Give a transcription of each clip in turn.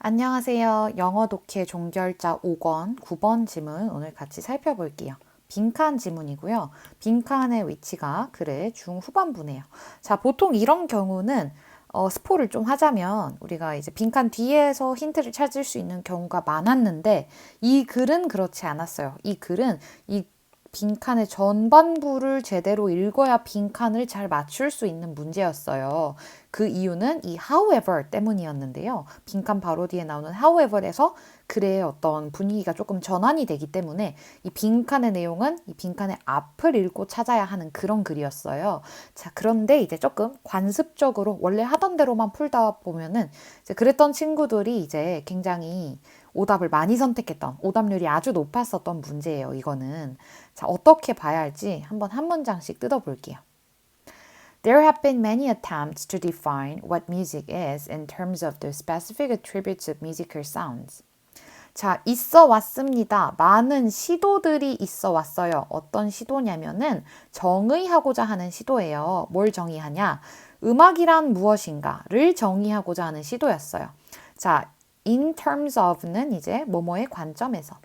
안녕하세요. 영어 독해 종결자 5권 9번 지문 오늘 같이 살펴볼게요. 빈칸 지문이고요. 빈칸의 위치가 글의 중후반부네요. 자, 보통 이런 경우는 스포를 좀 하자면 우리가 이제 빈칸 뒤에서 힌트를 찾을 수 있는 경우가 많았는데 이 글은 그렇지 않았어요. 이 글은 이 빈칸의 전반부를 제대로 읽어야 빈칸을 잘 맞출 수 있는 문제였어요. 그 이유는 이 however 때문이었는데요. 빈칸 바로 뒤에 나오는 however에서 글의 어떤 분위기가 조금 전환이 되기 때문에 이 빈칸의 내용은 이 빈칸의 앞을 읽고 찾아야 하는 그런 글이었어요. 자, 그런데 이제 조금 관습적으로 원래 하던 대로만 풀다 보면은 이제 그랬던 친구들이 이제 굉장히 오답을 많이 선택했던, 오답률이 아주 높았었던 문제예요, 이거는. 자, 어떻게 봐야 할지 한번 한 문장씩 뜯어볼게요. There have been many attempts to define what music is in terms of the specific attributes of musical sounds. 자, 있어 왔습니다. 많은 시도들이 있어 왔어요. 어떤 시도냐면은 정의하고자 하는 시도예요. 뭘 정의하냐? 음악이란 무엇인가를 정의하고자 하는 시도였어요. 자, in terms of는 이제 뭐뭐의 관점에서.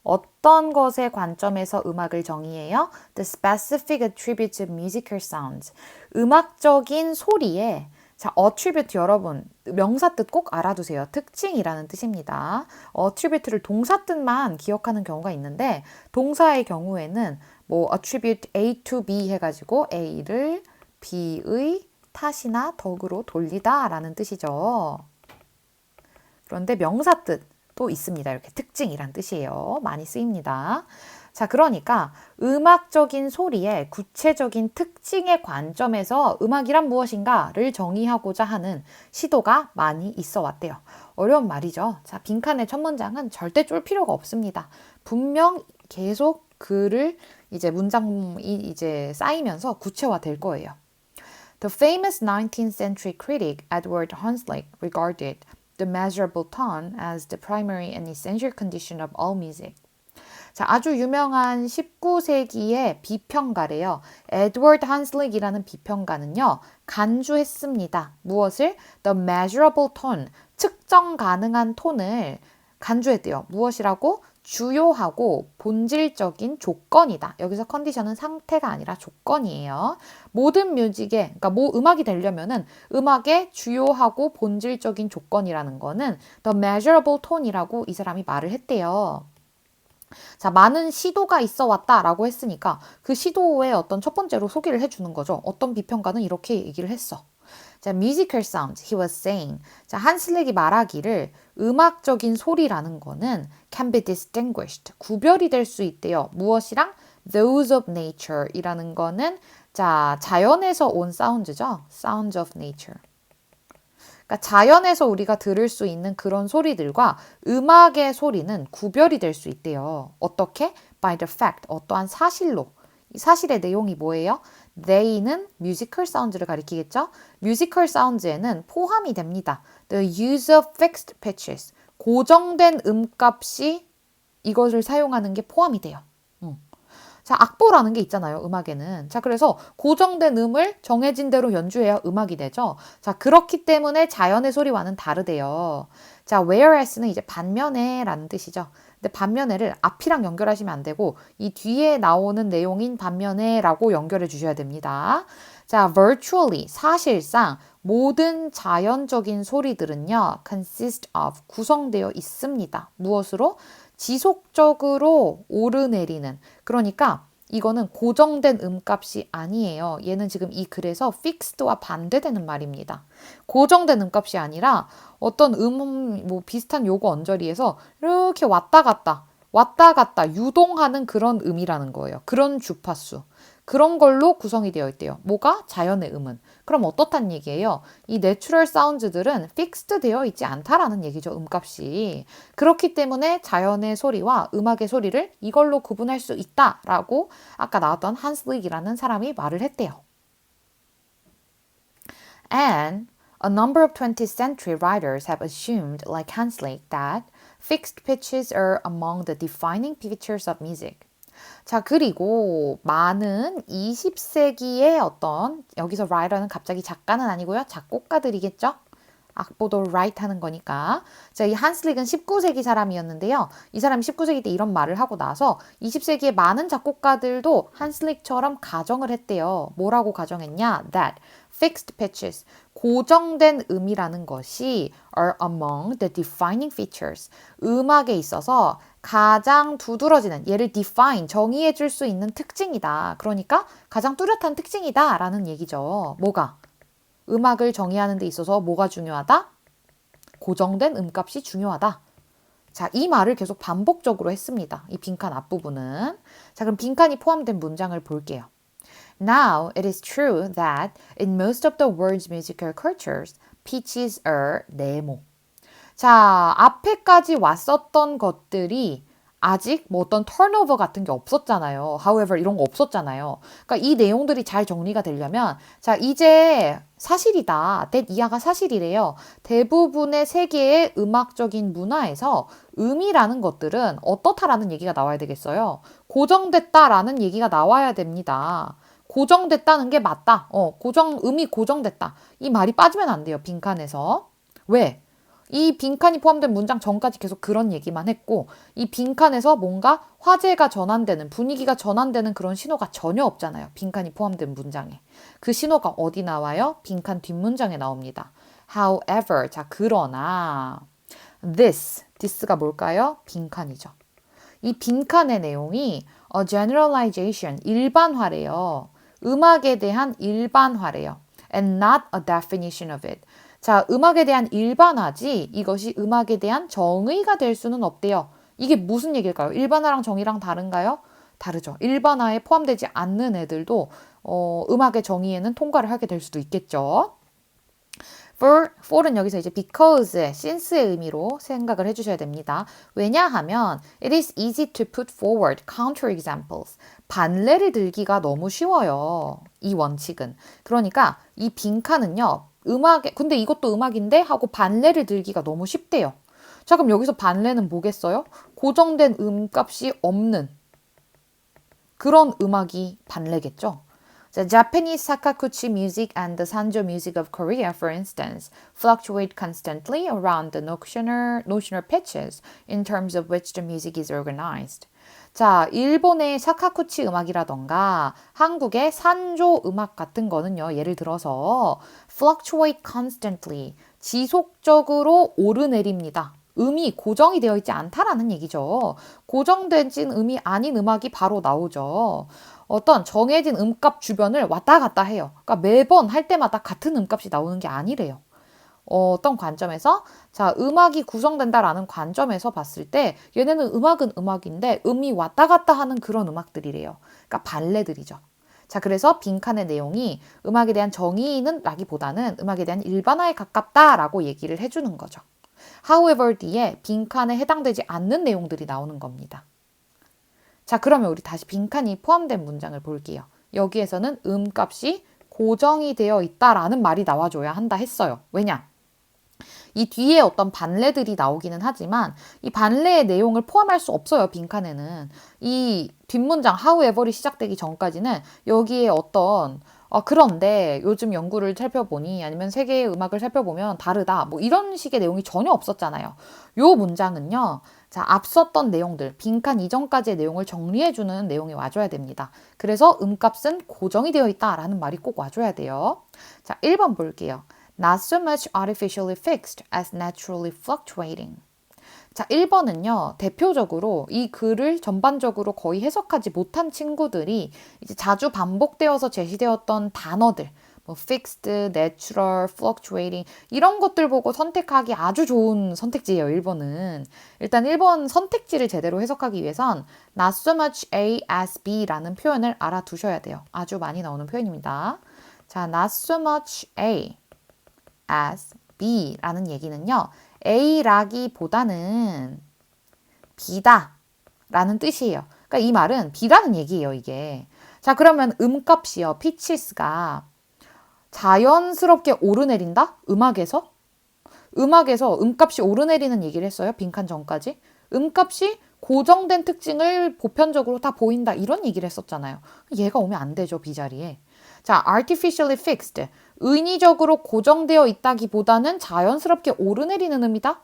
어떤 것의 관점에서 음악을 정의해요? The specific attributes of musical sounds. 음악적인 소리에 자, attribute 여러분 명사 뜻 꼭 알아두세요. 특징이라는 뜻입니다. attribute를 동사 뜻만 기억하는 경우가 있는데 동사의 경우에는 뭐 attribute A to B 해가지고 A를 B의 탓이나 덕으로 돌리다 라는 뜻이죠. 그런데 명사 뜻도 있습니다. 이렇게 특징이란 뜻이에요. 많이 쓰입니다. 자, 그러니까 음악적인 소리의 구체적인 특징의 관점에서 음악이란 무엇인가를 정의하고자 하는 시도가 많이 있어 왔대요. 어려운 말이죠. 자, 빈칸의 첫 문장은 절대 쫄 필요가 없습니다. 분명 계속 글을 이제 문장이 이제 쌓이면서 구체화될 거예요. The famous 19th century critic Edward Hunslick regarded the measurable tone as the primary and essential condition of all music. 자, 아주 유명한 19세기의 비평가래요. 에드워드 한슬릭이라는 비평가는요, 간주했습니다. 무엇을? The measurable tone, 측정 가능한 톤을 간주했대요. 무엇이라고? 주요하고 본질적인 조건이다. 여기서 컨디션은 상태가 아니라 조건이에요. 모든 뮤직에, 그러니까 뭐 음악이 되려면은 음악의 주요하고 본질적인 조건이라는 거는 the measurable tone이라고 이 사람이 말을 했대요. 자, 많은 시도가 있어 왔다라고 했으니까 그 시도의 어떤 첫 번째로 소개를 해주는 거죠. 어떤 비평가는 이렇게 얘기를 했어. 자, musical sounds, he was saying. 자, 한슬렉이 말하기를 음악적인 소리라는 거는 can be distinguished. 구별이 될 수 있대요. 무엇이랑? those of nature 이라는 거는 자, 자연에서 온 사운드죠. sounds of nature. 그러니까 자연에서 우리가 들을 수 있는 그런 소리들과 음악의 소리는 구별이 될 수 있대요. 어떻게? By the fact, 어떠한 사실로. 이 사실의 내용이 뭐예요? They는 musical sounds를 가리키겠죠? musical sounds에는 포함이 됩니다. The use of fixed pitches, 고정된 음값이 이것을 사용하는 게 포함이 돼요. 자, 악보라는 게 있잖아요, 음악에는. 자, 그래서 고정된 음을 정해진 대로 연주해야 음악이 되죠. 자, 그렇기 때문에 자연의 소리와는 다르대요. 자, whereas는 이제 반면에 라는 뜻이죠. 근데 반면에를 앞이랑 연결하시면 안 되고 이 뒤에 나오는 내용인 반면에 라고 연결해 주셔야 됩니다. 자, virtually, 사실상 모든 자연적인 소리들은요, consist of, 구성되어 있습니다. 무엇으로? 지속적으로 오르내리는. 그러니까 이거는 고정된 음값이 아니에요. 얘는 지금 이 글에서 fixed와 반대되는 말입니다. 고정된 음값이 아니라 어떤 뭐 비슷한 요거 언저리에서 이렇게 왔다 갔다 유동하는 그런 음이라는 거예요. 그런 주파수. 그런 걸로 구성이 되어 있대요. 뭐가? 자연의 음은. 그럼 어떻단 얘기예요? 이 내추럴 사운드들은 픽스드 되어 있지 않다라는 얘기죠. 음값이. 그렇기 때문에 자연의 소리와 음악의 소리를 이걸로 구분할 수 있다라고 아까 나왔던 한슬릭이라는 사람이 말을 했대요. And a number of 20th century writers have assumed, like Hanslick, that fixed pitches are among the defining features of music. 자, 그리고 많은 20세기의 어떤, 여기서 writer는 갑자기 작가는 아니고요. 작곡가들이겠죠? 악보도 write 하는 거니까. 자, 이 한슬릭은 19세기 사람이었는데요. 이 사람이 19세기 때 이런 말을 하고 나서 20세기의 많은 작곡가들도 한슬릭처럼 가정을 했대요. 뭐라고 가정했냐? That fixed pitches, 고정된 음이라는 것이 are among the defining features. 음악에 있어서 가장 두드러지는, 얘를 define, 정의해 줄 수 있는 특징이다. 그러니까 가장 뚜렷한 특징이다 라는 얘기죠. 뭐가? 음악을 정의하는 데 있어서 뭐가 중요하다? 고정된 음값이 중요하다. 자, 이 말을 계속 반복적으로 했습니다. 이 빈칸 앞부분은. 자, 그럼 빈칸이 포함된 문장을 볼게요. Now, it is true that in most of the world's musical cultures, pitches are 네모. 자, 앞에까지 왔었던 것들이 아직 뭐 어떤 턴오버 같은 게 없었잖아요. However, 이런 거 없었잖아요. 그러니까 이 내용들이 잘 정리가 되려면 자, 이제 사실이다. that 이하가 사실이래요. 대부분의 세계의 음악적인 문화에서 음이라는 것들은 어떻다라는 얘기가 나와야 되겠어요. 고정됐다라는 얘기가 나와야 됩니다. 고정됐다는 게 맞다. 음이 고정됐다. 이 말이 빠지면 안 돼요. 빈칸에서. 왜? 이 빈칸이 포함된 문장 전까지 계속 그런 얘기만 했고 이 빈칸에서 뭔가 화제가 전환되는 분위기가 전환되는 그런 신호가 전혀 없잖아요. 빈칸이 포함된 문장에. 그 신호가 어디 나와요? 빈칸 뒷문장에 나옵니다. However, 자 그러나 this가 뭘까요? 빈칸이죠. 이 빈칸의 내용이 a generalization, 일반화래요. 음악에 대한 일반화래요. And not a definition of it. 자, 음악에 대한 일반화지 이것이 음악에 대한 정의가 될 수는 없대요. 이게 무슨 얘기일까요? 일반화랑 정의랑 다른가요? 다르죠. 일반화에 포함되지 않는 애들도 음악의 정의에는 통과를 하게 될 수도 있겠죠. for는 여기서 이제 because의 since의 의미로 생각을 해주셔야 됩니다. 왜냐하면 it is easy to put forward counterexamples. 반례를 들기가 너무 쉬워요. 이 원칙은. 그러니까 이 빈칸은요. 근데 이것도 음악인데 하고 반례를 들기가 너무 쉽대요. 자, 그럼 여기서 반례는 뭐겠어요? 고정된 음값이 없는 그런 음악이 반례겠죠. The Japanese Sakakuchi music and the Sanjo music of Korea, for instance, fluctuate constantly around the notional pitches in terms of which the music is organized. 자, 일본의 사카쿠치 음악이라던가 한국의 산조 음악 같은 거는요. 예를 들어서 fluctuate constantly, 지속적으로 오르내립니다. 음이 고정이 되어 있지 않다라는 얘기죠. 고정된 음이 아닌 음악이 바로 나오죠. 어떤 정해진 음값 주변을 왔다 갔다 해요. 그러니까 매번 할 때마다 같은 음값이 나오는 게 아니래요. 어떤 관점에서 자 음악이 구성된다라는 관점에서 봤을 때 얘네는 음악은 음악인데 음이 왔다 갔다 하는 그런 음악들이래요. 그러니까 발레들이죠. 자 그래서 빈칸의 내용이 음악에 대한 정의는 라기보다는 음악에 대한 일반화에 가깝다라고 얘기를 해주는 거죠. However 뒤에 빈칸에 해당되지 않는 내용들이 나오는 겁니다. 자 그러면 우리 다시 빈칸이 포함된 문장을 볼게요. 여기에서는 음값이 고정이 되어 있다라는 말이 나와줘야 한다 했어요. 왜냐? 이 뒤에 어떤 반례들이 나오기는 하지만 이 반례의 내용을 포함할 수 없어요. 빈칸에는. 이 뒷문장 however이 시작되기 전까지는 여기에 어떤 그런데 요즘 연구를 살펴보니 아니면 세계의 음악을 살펴보면 다르다. 뭐 이런 식의 내용이 전혀 없었잖아요. 요 문장은요. 자, 앞섰던 내용들, 빈칸 이전까지의 내용을 정리해주는 내용이 와줘야 됩니다. 그래서 음값은 고정이 되어 있다라는 말이 꼭 와줘야 돼요. 자, 1번 볼게요. Not so much artificially fixed as naturally fluctuating. 자, 1번은요, 대표적으로 이 글을 전반적으로 거의 해석하지 못한 친구들이 이제 자주 반복되어서 제시되었던 단어들, 뭐 fixed, natural, fluctuating 이런 것들 보고 선택하기 아주 좋은 선택지예요, 1번은. 일단 1번 선택지를 제대로 해석하기 위해선 not so much A as B라는 표현을 알아두셔야 돼요. 아주 많이 나오는 표현입니다. 자, not so much A as B라는 얘기는요. A라기보다는 B다 라는 뜻이에요. 그러니까 이 말은 B라는 얘기예요, 이게. 자, 그러면 음값이요. pitches가 자연스럽게 오르내린다? 음악에서 음값이 오르내리는 얘기를 했어요. 빈칸 전까지. 음값이 고정된 특징을 보편적으로 다 보인다. 이런 얘기를 했었잖아요. 얘가 오면 안 되죠, B자리에. 자, artificially fixed. 인위적으로 고정되어 있다기보다는 자연스럽게 오르내리는 음이다?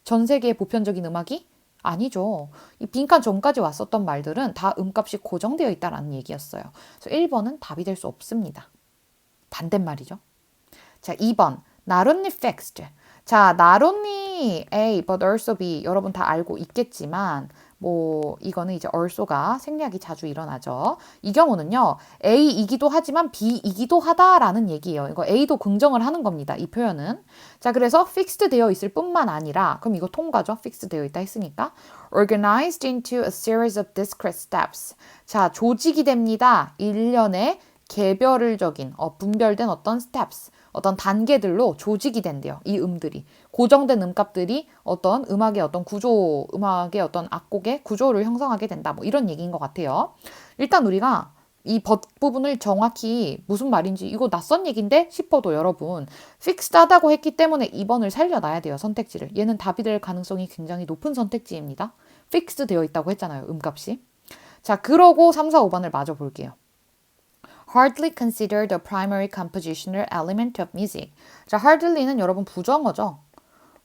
전 세계의 보편적인 음악이? 아니죠. 이 빈칸 전까지 왔었던 말들은 다 음값이 고정되어 있다라는 얘기였어요. 그래서 1번은 답이 될 수 없습니다. 반대말이죠. 자, 2번. Not only fixed. 자, not only A but also B. 여러분 다 알고 있겠지만 뭐 이거는 이제 also가 생략이 자주 일어나죠. 이 경우는요. A이기도 하지만 B이기도 하다라는 얘기예요. 이거 A도 긍정을 하는 겁니다. 이 표현은. 자, 그래서 fixed 되어 있을 뿐만 아니라 그럼 이거 통과죠. fixed 되어 있다 했으니까. organized into a series of discrete steps. 자, 조직이 됩니다. 일련의 개별적인 분별된 어떤 steps, 어떤 단계들로 조직이 된대요. 이 음들이. 고정된 음값들이 어떤 음악의 어떤 구조, 음악의 어떤 악곡의 구조를 형성하게 된다. 뭐 이런 얘기인 것 같아요. 일단 우리가 이 부분을 정확히 무슨 말인지 이거 낯선 얘기인데 싶어도 여러분 픽스하다고 했기 때문에 2번을 살려놔야 돼요. 선택지를. 얘는 답이 될 가능성이 굉장히 높은 선택지입니다. 픽스 되어 있다고 했잖아요. 음값이. 자, 그러고 3, 4, 5번을 마저 볼게요. hardly considered a primary compositional element of music. 자, hardly는 여러분 부정어죠.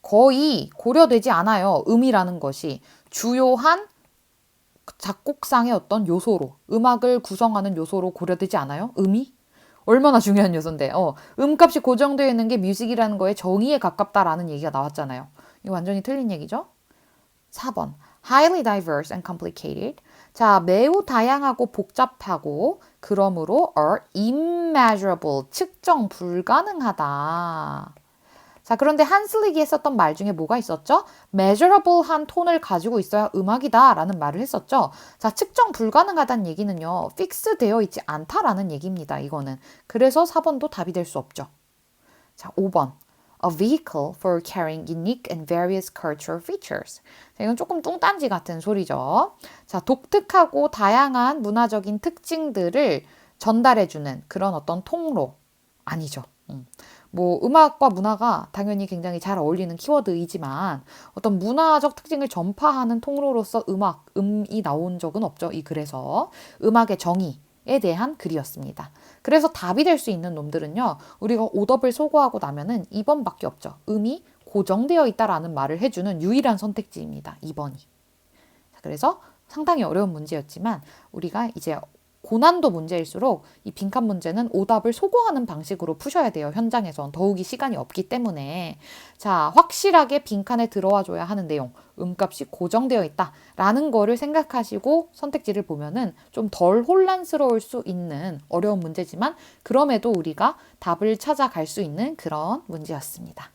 거의 고려되지 않아요. 음이라는 것이 주요한 작곡상의 어떤 요소로, 음악을 구성하는 요소로 고려되지 않아요? 음이? 얼마나 중요한 요소인데. 음값이 고정되어 있는 게 뮤직이라는 거에 정의에 가깝다라는 얘기가 나왔잖아요. 이거 완전히 틀린 얘기죠? 4번. highly diverse and complicated. 자, 매우 다양하고 복잡하고 그러므로 are immeasurable, 측정 불가능하다. 자, 그런데 한슬릭이 했었던 말 중에 뭐가 있었죠? measurable한 톤을 가지고 있어야 음악이다 라는 말을 했었죠. 자, 측정 불가능하다는 얘기는요. fix 되어 있지 않다라는 얘기입니다. 이거는. 그래서 4번도 답이 될 수 없죠. 자, 5번. A vehicle for carrying unique and various cultural features. 자, 이건 조금 뚱딴지 같은 소리죠. 자, 독특하고 다양한 문화적인 특징들을 전달해주는 그런 어떤 통로. 아니죠. 뭐 음악과 문화가 당연히 굉장히 잘 어울리는 키워드이지만 어떤 문화적 특징을 전파하는 통로로서 음이 나온 적은 없죠. 이 글에서. 음악의 정의에 대한 글이었습니다. 그래서 답이 될 수 있는 놈들은요. 우리가 오답을 소거하고 나면은 2번밖에 없죠. 음이 고정되어 있다라는 말을 해주는 유일한 선택지입니다. 2번이. 그래서 상당히 어려운 문제였지만 우리가 이제 고난도 문제일수록 이 빈칸 문제는 오답을 소거하는 방식으로 푸셔야 돼요. 현장에선 더욱이 시간이 없기 때문에. 자, 확실하게 빈칸에 들어와 줘야 하는 내용, 음값이 고정되어 있다라는 거를 생각하시고 선택지를 보면은 좀 덜 혼란스러울 수 있는 어려운 문제지만 그럼에도 우리가 답을 찾아갈 수 있는 그런 문제였습니다.